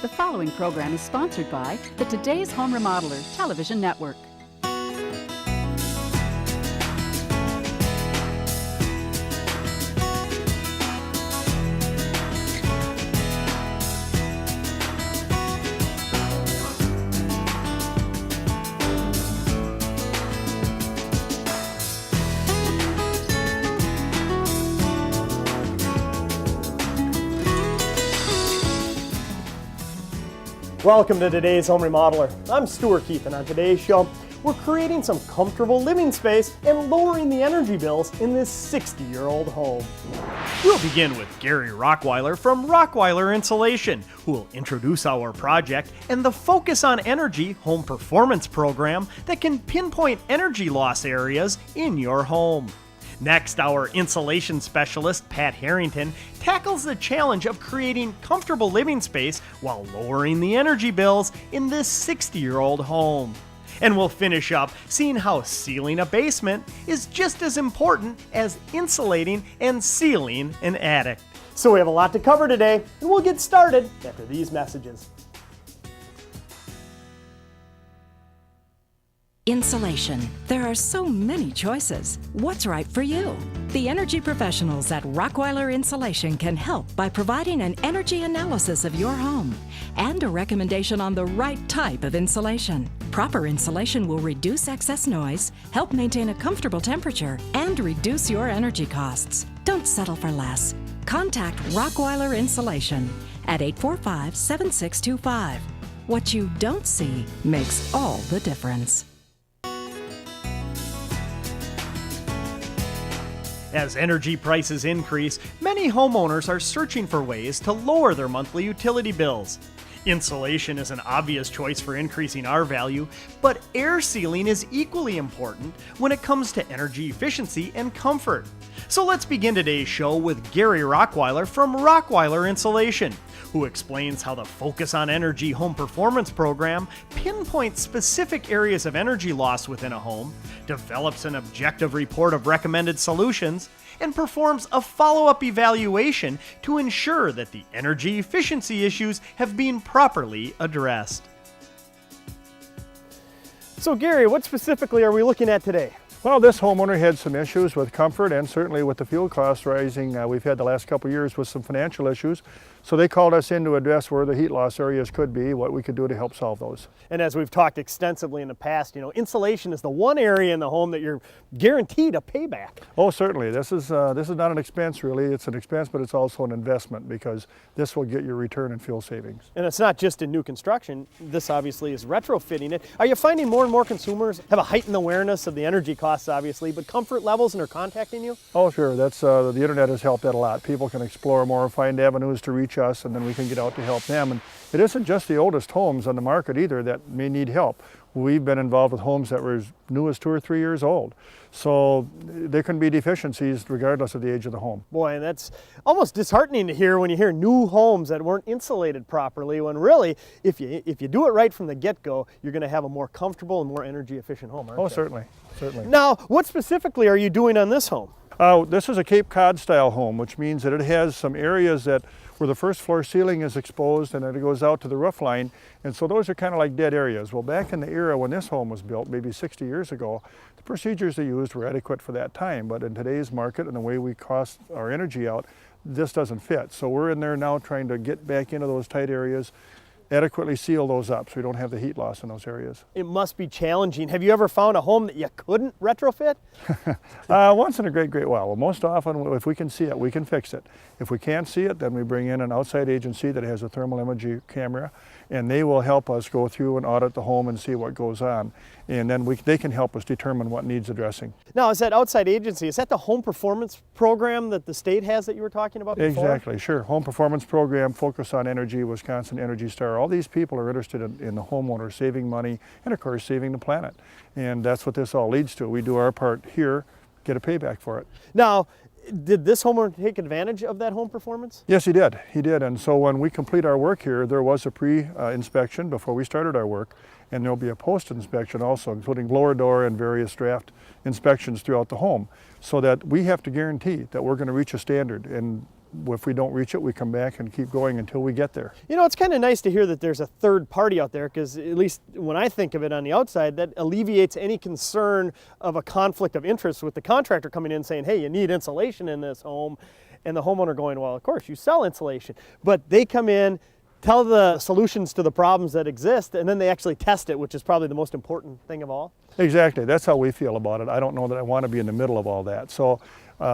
The following program is sponsored by the Today's Home Remodeler television network. Welcome to today's Home Remodeler. I'm Stuart Keith, and on today's show, we're creating some comfortable living space and lowering the energy bills in this 60-year-old home. We'll begin with Gary Rockweiler from Rockweiler Insulation, who will introduce our project and the Focus on Energy Home Performance program that can pinpoint energy loss areas in your home. Next, our insulation specialist, Pat Harrington, tackles the challenge of creating comfortable living space while lowering the energy bills in this 60-year-old home. And we'll finish up seeing how sealing a basement is just as important as insulating and sealing an attic. So we have a lot to cover today, and we'll get started after these messages. Insulation. There are so many choices. What's right for you? The energy professionals at Rockweiler Insulation can help by providing an energy analysis of your home and a recommendation on the right type of insulation. Proper insulation will reduce excess noise, help maintain a comfortable temperature, and reduce your energy costs. Don't settle for less. Contact Rockweiler Insulation at 845-7625. What you don't see makes all the difference. As energy prices increase, many homeowners are searching for ways to lower their monthly utility bills. Insulation is an obvious choice for increasing R value, but air sealing is equally important when it comes to energy efficiency and comfort. So let's begin today's show with Gary Rockweiler from Rockweiler Insulation, who explains how the Focus on Energy Home Performance program pinpoints specific areas of energy loss within a home, develops an objective report of recommended solutions, and performs a follow-up evaluation to ensure that the energy efficiency issues have been properly addressed. So Gary, what specifically are we looking at today? Well, this homeowner had some issues with comfort and certainly with the fuel costs rising. We've had the last couple of years with some financial issues. So they called us in to address where the heat loss areas could be, what we could do to help solve those. And as we've talked extensively in the past, insulation is the one area in the home that you're guaranteed a payback. Oh, certainly. This is not an expense really. It's an expense, but it's also an investment because this will get your return in fuel savings. And it's not just in new construction. This obviously is retrofitting it. Are you finding more and more consumers have a heightened awareness of the energy costs, obviously, but comfort levels, and are contacting you? Oh, sure. That's the internet has helped that a lot. People can explore more, find avenues to reach us, and then we can get out to help them. And it isn't just the oldest homes on the market either that may need help. We've been involved with homes that were as new as 2 or 3 years old. So there can be deficiencies regardless of the age of the home. Boy, and that's almost disheartening to hear when you hear new homes that weren't insulated properly, when really, if you do it right from the get-go, you're going to have a more comfortable and more energy efficient home, aren't you? Oh, certainly. Now, what specifically are you doing on this home? This is a Cape Cod style home, which means that it has some areas where the first floor ceiling is exposed and then it goes out to the roof line. And so those are kind of like dead areas. Well, back in the era when this home was built, maybe 60 years ago, the procedures they used were adequate for that time. But in today's market and the way we cost our energy out, this doesn't fit. So we're in there now trying to get back into those tight areas, adequately seal those up so we don't have the heat loss in those areas. It must be challenging. Have you ever found a home that you couldn't retrofit? Once in a great while. Well, most often, if we can see it, we can fix it. If we can't see it, then we bring in an outside agency that has a thermal imaging camera, and they will help us go through and audit the home and see what goes on. And then they can help us determine what needs addressing. Now, is that outside agency, is that the home performance program that the state has that you were talking about before? Exactly, sure. Home performance program, Focus on Energy, Wisconsin Energy Star. All these people are interested in the homeowner saving money and, of course, saving the planet. And that's what this all leads to. We do our part here, get a payback for it. Now, did this homeowner take advantage of that home performance? Yes, he did. He did. And so when we complete our work here, there was a pre-inspection before we started our work, and there'll be a post-inspection also, including blower door and various draft inspections throughout the home, so that we have to guarantee that we're going to reach a standard. And if we don't reach it, we come back and keep going until we get there. You know, it's kind of nice to hear that there's a third party out there, because at least when I think of it on the outside, that alleviates any concern of a conflict of interest with the contractor coming in saying, hey, you need insulation in this home, and the homeowner going, well, of course, you sell insulation. But they come in, tell the solutions to the problems that exist, and then they actually test it, which is probably the most important thing of all. Exactly, that's how we feel about it. I don't know that I want to be in the middle of all that. So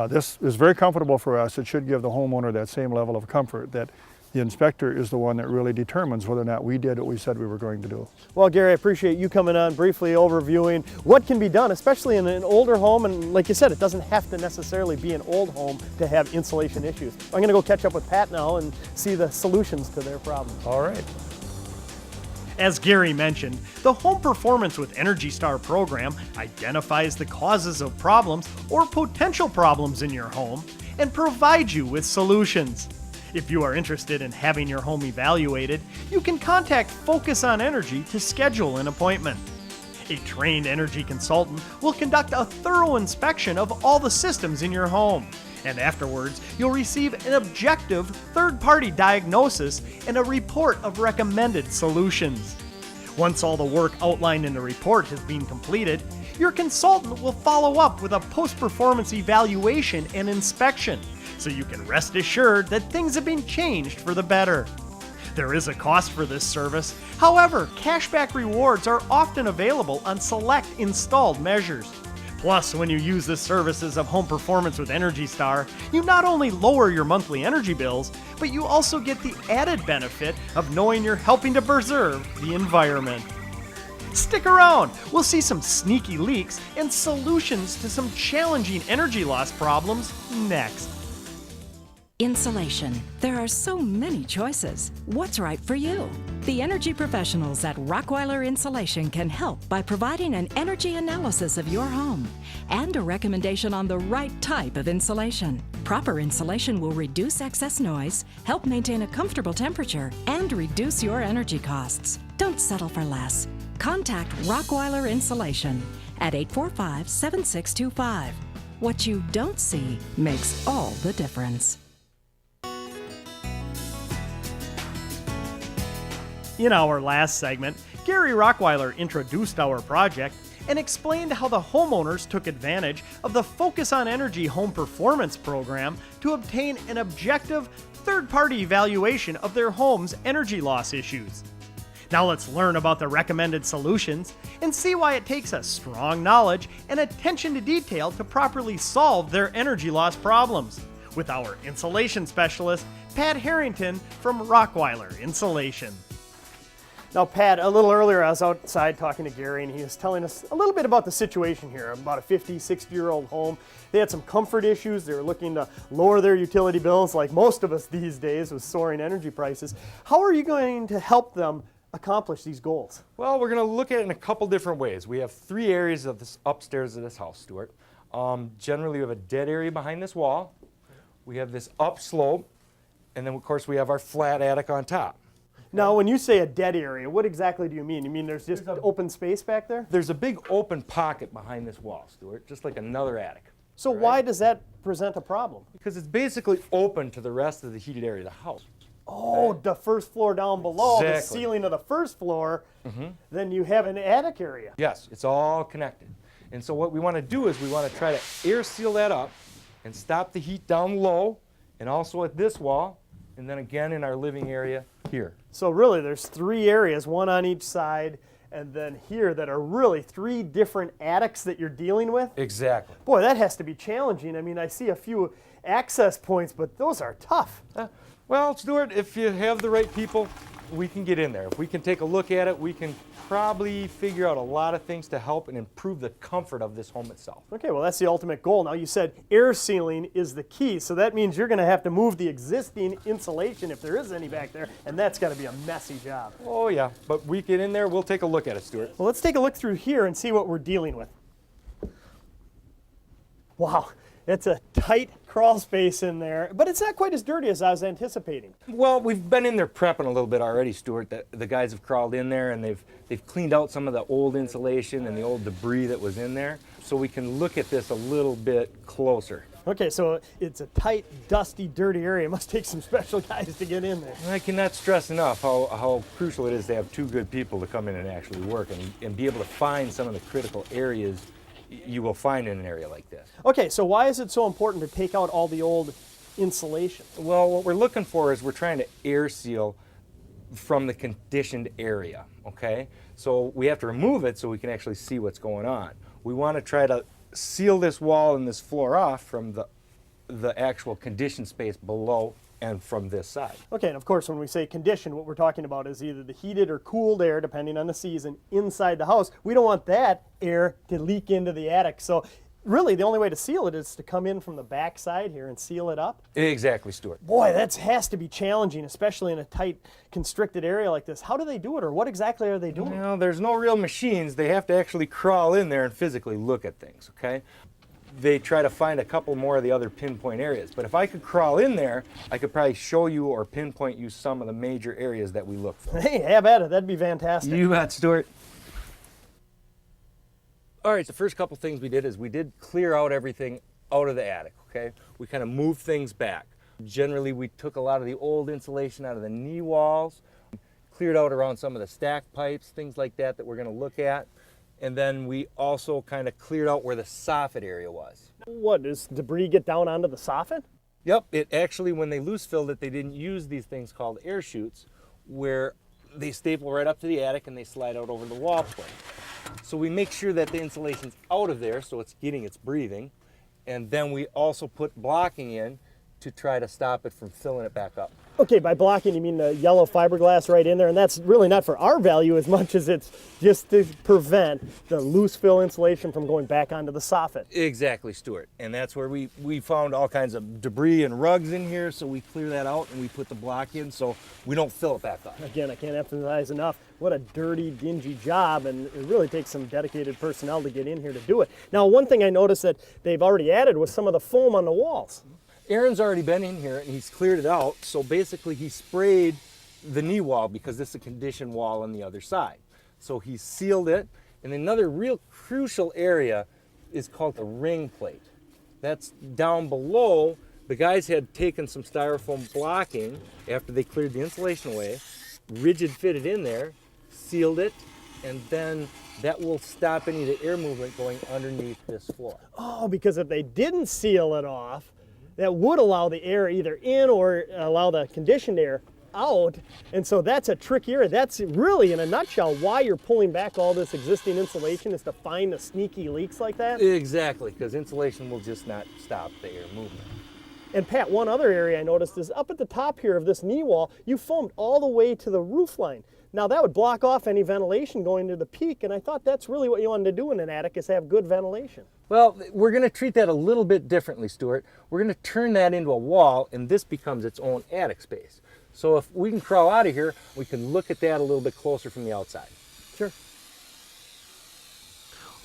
this is very comfortable for us. It should give the homeowner that same level of comfort that the inspector is the one that really determines whether or not we did what we said we were going to do. Well, Gary, I appreciate you coming on, briefly overviewing what can be done, especially in an older home. And like you said, it doesn't have to necessarily be an old home to have insulation issues. I'm going to go catch up with Pat now and see the solutions to their problems. All right. As Gary mentioned, the Home Performance with Energy Star program identifies the causes of problems or potential problems in your home and provides you with solutions. If you are interested in having your home evaluated, you can contact Focus on Energy to schedule an appointment. A trained energy consultant will conduct a thorough inspection of all the systems in your home, and afterwards you'll receive an objective third-party diagnosis and a report of recommended solutions. Once all the work outlined in the report has been completed, your consultant will follow up with a post-performance evaluation and inspection, so you can rest assured that things have been changed for the better. There is a cost for this service. However, cashback rewards are often available on select installed measures. Plus, when you use the services of Home Performance with Energy Star, you not only lower your monthly energy bills, but you also get the added benefit of knowing you're helping to preserve the environment. Stick around, we'll see some sneaky leaks and solutions to some challenging energy loss problems next. Insulation. There are so many choices. What's right for you? The energy professionals at Rockweiler Insulation can help by providing an energy analysis of your home and a recommendation on the right type of insulation. Proper insulation will reduce excess noise, help maintain a comfortable temperature, and reduce your energy costs. Don't settle for less. Contact Rockweiler Insulation at 845-7625. What you don't see makes all the difference. In our last segment, Gary Rockweiler introduced our project and explained how the homeowners took advantage of the Focus on Energy Home Performance program to obtain an objective, third-party evaluation of their home's energy loss issues. Now let's learn about the recommended solutions and see why it takes a strong knowledge and attention to detail to properly solve their energy loss problems, with our insulation specialist, Pat Harrington from Rockweiler Insulation. Now, Pat, a little earlier I was outside talking to Gary, and he was telling us a little bit about the situation here, about a 50, 60-year-old home. They had some comfort issues. They were looking to lower their utility bills, like most of us these days with soaring energy prices. How are you going to help them accomplish these goals? Well, we're going to look at it in a couple different ways. We have three areas of this upstairs of this house, Stuart. Generally, we have a dead area behind this wall. We have this upslope, and then, of course, we have our flat attic on top. Now, when you say a dead area, what exactly do you mean? You mean there's just open space back there? There's a big open pocket behind this wall, Stuart, just like another attic. So why does that present a problem? Because it's basically open to the rest of the heated area of the house. Oh, the first floor down below, the Exactly. ceiling of the first floor, then you have an attic area. Yes, it's all connected. And so what we want to do is we want to try to air seal that up and stop the heat down low, and also at this wall, and then again in our living area here. So really there's three areas, one on each side, and then here that are really three different attics that you're dealing with. Exactly. Boy, that has to be challenging. I mean, I see a few access points, but those are tough. Well, Stuart, if you have the right people, we can get in there. If we can take a look at it, we can probably figure out a lot of things to help and improve the comfort of this home itself. Okay, well, that's the ultimate goal. Now, you said air sealing is the key, so that means you're going to have to move the existing insulation if there is any back there, and that's got to be a messy job. Oh, yeah, but we get in there, we'll take a look at it, Stuart. Well, let's take a look through here and see what we're dealing with. Wow, it's a tight crawl space in there, but it's not quite as dirty as I was anticipating. Well, we've been in there prepping a little bit already, Stuart. The guys have crawled in there and they've cleaned out some of the old insulation and the old debris that was in there, so we can look at this a little bit closer. Okay, so it's a tight, dusty, dirty area. It must take some special guys to get in there. I cannot stress enough how crucial it is to have two good people to come in and actually work and be able to find some of the critical areas you will find in an area like this. Okay, so why is it so important to take out all the old insulation? Well, what we're looking for is we're trying to air seal from the conditioned area, okay? So we have to remove it so we can actually see what's going on. We want to try to seal this wall and this floor off from the actual conditioned space below and from this side. Okay, and of course when we say conditioned, what we're talking about is either the heated or cooled air, depending on the season, inside the house. We don't want that air to leak into the attic. So really the only way to seal it is to come in from the back side here and seal it up. Exactly, Stuart. Boy, that has to be challenging, especially in a tight, constricted area like this. How do they do it, or what exactly are they doing? Well, there's no real machines. They have to actually crawl in there and physically look at things, okay? They try to find a couple more of the other pinpoint areas. But if I could crawl in there, I could probably show you or pinpoint you some of the major areas that we look for. Hey, have at it. That'd be fantastic. You bet, Stuart. All right, the first couple things we did is we did clear out everything out of the attic, okay? We kind of moved things back. Generally, we took a lot of the old insulation out of the knee walls, cleared out around some of the stack pipes, things like that we're going to look at. And then we also kind of cleared out where the soffit area was. What, does debris get down onto the soffit? Yep, it actually, when they loose filled it, they didn't use these things called air chutes, where they staple right up to the attic and they slide out over the wall plate. So we make sure that the insulation's out of there so it's getting its breathing. And then we also put blocking in to try to stop it from filling it back up. Okay, by blocking you mean the yellow fiberglass right in there, and that's really not for our value as much as it's just to prevent the loose fill insulation from going back onto the soffit. Exactly, Stuart. And that's where we found all kinds of debris and rugs in here, so we clear that out and we put the block in so we don't fill it back up. Again, I can't emphasize enough what a dirty, dingy job, and it really takes some dedicated personnel to get in here to do it. Now, one thing I noticed that they've already added was some of the foam on the walls. Aaron's already been in here and he's cleared it out. So basically he sprayed the knee wall because this is a conditioned wall on the other side. So he sealed it. And another real crucial area is called the ring plate. That's down below. The guys had taken some styrofoam blocking after they cleared the insulation away, rigid fitted in there, sealed it, and then that will stop any of the air movement going underneath this floor. Oh, because if they didn't seal it off, that would allow the air either in or allow the conditioned air out. And so that's a tricky area. That's really, in a nutshell, why you're pulling back all this existing insulation, is to find the sneaky leaks like that? Exactly, because insulation will just not stop the air movement. And Pat, one other area I noticed is up at the top here of this knee wall, you foamed all the way to the roof line. Now that would block off any ventilation going to the peak, and I thought that's really what you wanted to do in an attic, is have good ventilation. Well, we're going to treat that a little bit differently, Stuart. We're going to turn that into a wall, and this becomes its own attic space. So if we can crawl out of here, we can look at that a little bit closer from the outside. Sure.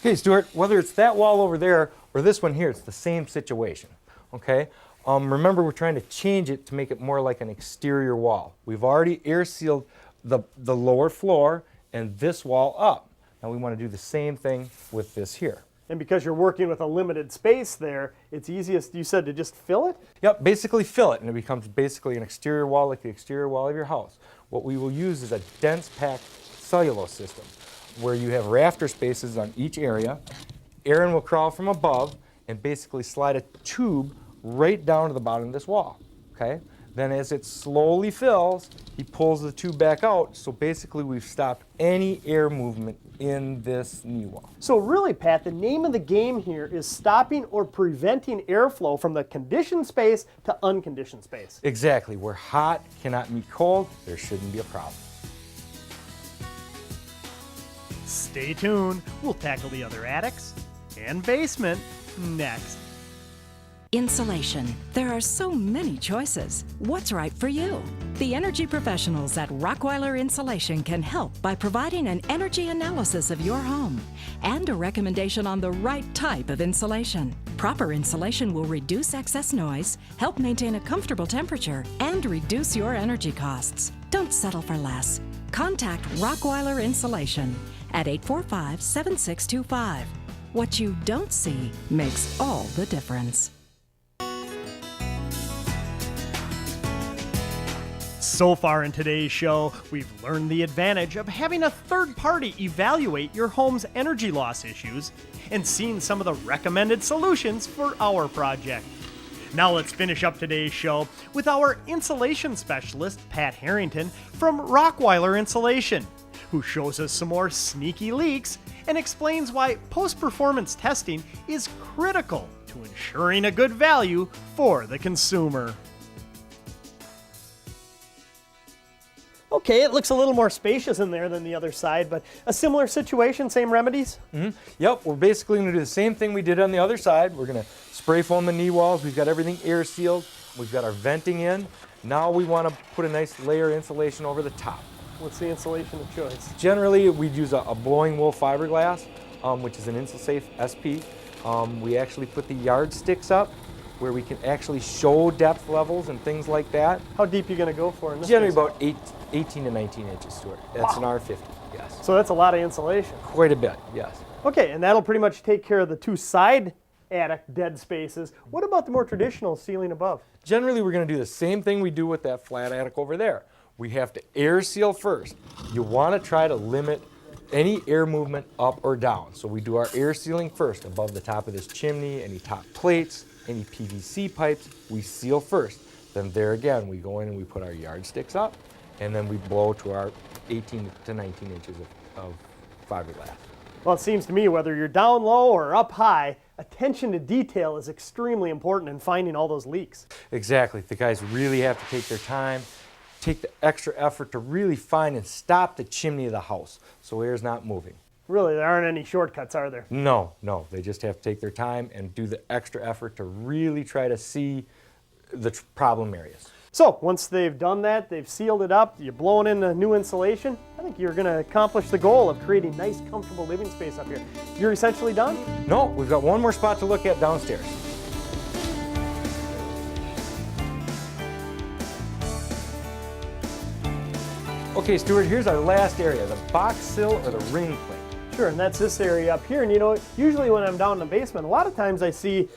Okay, Stuart, whether it's that wall over there or this one here, it's the same situation, okay? Remember, we're trying to change it to make it more like an exterior wall. We've already air sealed the lower floor and this wall up. Now we want to do the same thing with this here. And because you're working with a limited space there, it's easiest, you said, to just fill it? Yep, basically fill it, and it becomes basically an exterior wall like the exterior wall of your house. What we will use is a dense packed cellulose system where you have rafter spaces on each area. Aaron will crawl from above and basically slide a tube right down to the bottom of this wall, okay? Then as it slowly fills, he pulls the tube back out, so basically we've stopped any air movement in this knee wall. So really, Pat, the name of the game here is stopping or preventing airflow from the conditioned space to unconditioned space. Exactly. Where hot cannot meet cold, there shouldn't be a problem. Stay tuned. We'll tackle the other attics and basement next. Insulation. There are so many choices. What's right for you? The energy professionals at Rockweiler Insulation can help by providing an energy analysis of your home and a recommendation on the right type of insulation. Proper insulation will reduce excess noise, help maintain a comfortable temperature, and reduce your energy costs. Don't settle for less. Contact Rockweiler Insulation at 845-7625. What you don't see makes all the difference. So far in today's show, we've learned the advantage of having a third party evaluate your home's energy loss issues and seen some of the recommended solutions for our project. Now let's finish up today's show with our insulation specialist, Pat Harrington from Rockweiler Insulation, who shows us some more sneaky leaks and explains why post-performance testing is critical to ensuring a good value for the consumer. Okay, it looks a little more spacious in there than the other side, but a similar situation, same remedies? Yep, we're basically going to do the same thing we did on the other side. We're going to spray foam the knee walls. We've got everything air sealed. We've got our venting in. Now we want to put a nice layer of insulation over the top. What's the insulation of choice? Generally, we'd use a blowing wool fiberglass, which is an Insulsafe SP. We actually put the yardsticks up where we can actually show depth levels and things like that. How deep are you going to go for in this Generally case? about 18 to 19 inches, Stuart. That's an R50, yes. So that's a lot of insulation. Quite a bit, yes. Okay, and that'll pretty much take care of the two side attic dead spaces. What about the more traditional ceiling above? Generally, we're going to do the same thing we do with that flat attic over there. We have to air seal first. You want to try to limit any air movement up or down. So we do our air sealing first above the top of this chimney, any top plates, any PVC pipes, we seal first. Then there again, we go in and we put our yardsticks up, and then we blow to our 18 to 19 inches of fiberglass. Well, it seems to me whether you're down low or up high, attention to detail is extremely important in finding all those leaks. Exactly. The guys really have to take their time, take the extra effort to really find and stop the chimney of the house so air's not moving. Really, there aren't any shortcuts, are there? No. They just have to take their time and do the extra effort to really try to see the problem areas. So, once they've done that, they've sealed it up, you're blowing in the new insulation, I think you're going to accomplish the goal of creating nice, comfortable living space up here. You're essentially done? No, we've got one more spot to look at downstairs. Okay, Stuart, here's our last area, the box sill or the ring plate. Sure, and that's this area up here. And you know, usually when I'm down in the basement, a lot of times I see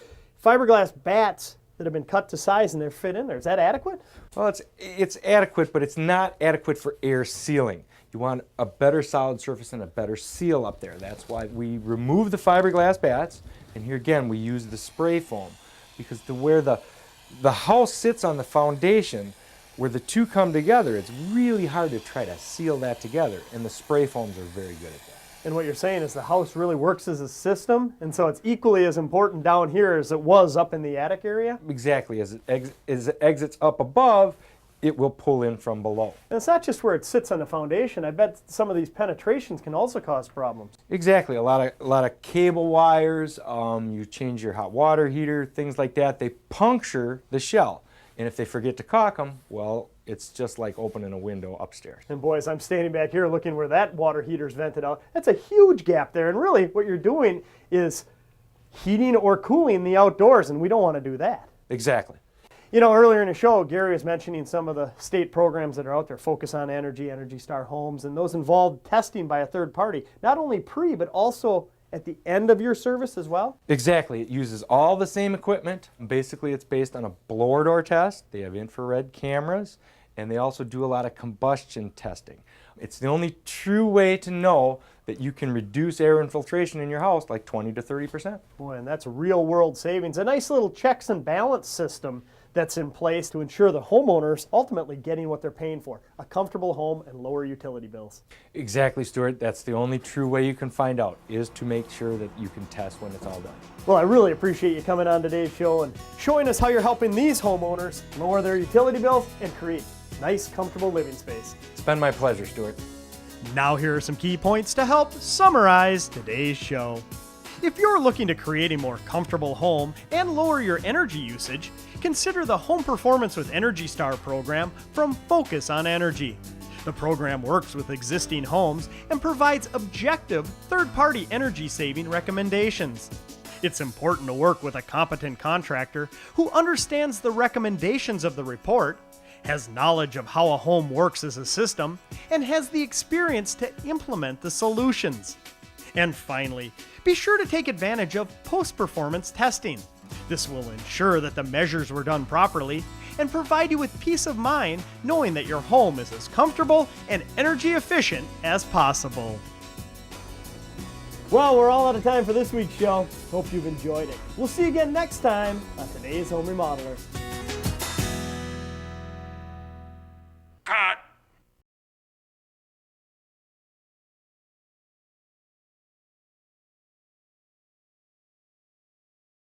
fiberglass bats that have been cut to size and they're fit in there. Is that adequate? Well, it's adequate, but it's not adequate for air sealing. You want a better solid surface and a better seal up there. That's why we remove the fiberglass bats, and here again we use the spray foam, because where the house sits on the foundation, where the two come together, it's really hard to try to seal that together, and the spray foams are very good at that. And what you're saying is the house really works as a system, and so it's equally as important down here as it was up in the attic area? Exactly. As it exits up above, it will pull in from below. And it's not just where it sits on the foundation. I bet some of these penetrations can also cause problems. Exactly. A lot of cable wires, you change your hot water heater, things like that, they puncture the shell. And if they forget to caulk them, well, it's just like opening a window upstairs. And boys, I'm standing back here looking where that water heater's vented out. That's a huge gap there. And really, what you're doing is heating or cooling the outdoors, and we don't want to do that. Exactly. You know, earlier in the show, Gary was mentioning some of the state programs that are out there, Focus on Energy, Energy Star Homes, and those involve testing by a third party, not only pre, but also at the end of your service as well? Exactly. It uses all the same equipment. Basically, it's based on a blower door test. They have infrared cameras, and they also do a lot of combustion testing. It's the only true way to know that you can reduce air infiltration in your house like 20 to 30%. Boy, and that's real world savings. A nice little checks and balance system that's in place to ensure the homeowners ultimately getting what they're paying for, a comfortable home and lower utility bills. Exactly, Stuart. That's the only true way you can find out, is to make sure that you can test when it's all done. Well, I really appreciate you coming on today's show and showing us how you're helping these homeowners lower their utility bills and create nice, comfortable living space. It's been my pleasure, Stuart. Now here are some key points to help summarize today's show. If you're looking to create a more comfortable home and lower your energy usage, consider the Home Performance with Energy Star program from Focus on Energy. The program works with existing homes and provides objective third-party energy-saving recommendations. It's important to work with a competent contractor who understands the recommendations of the report, has knowledge of how a home works as a system, and has the experience to implement the solutions. And finally, be sure to take advantage of post-performance testing. This will ensure that the measures were done properly and provide you with peace of mind knowing that your home is as comfortable and energy efficient as possible. Well, we're all out of time for this week's show. Hope you've enjoyed it. We'll see you again next time on Today's Home Remodelers.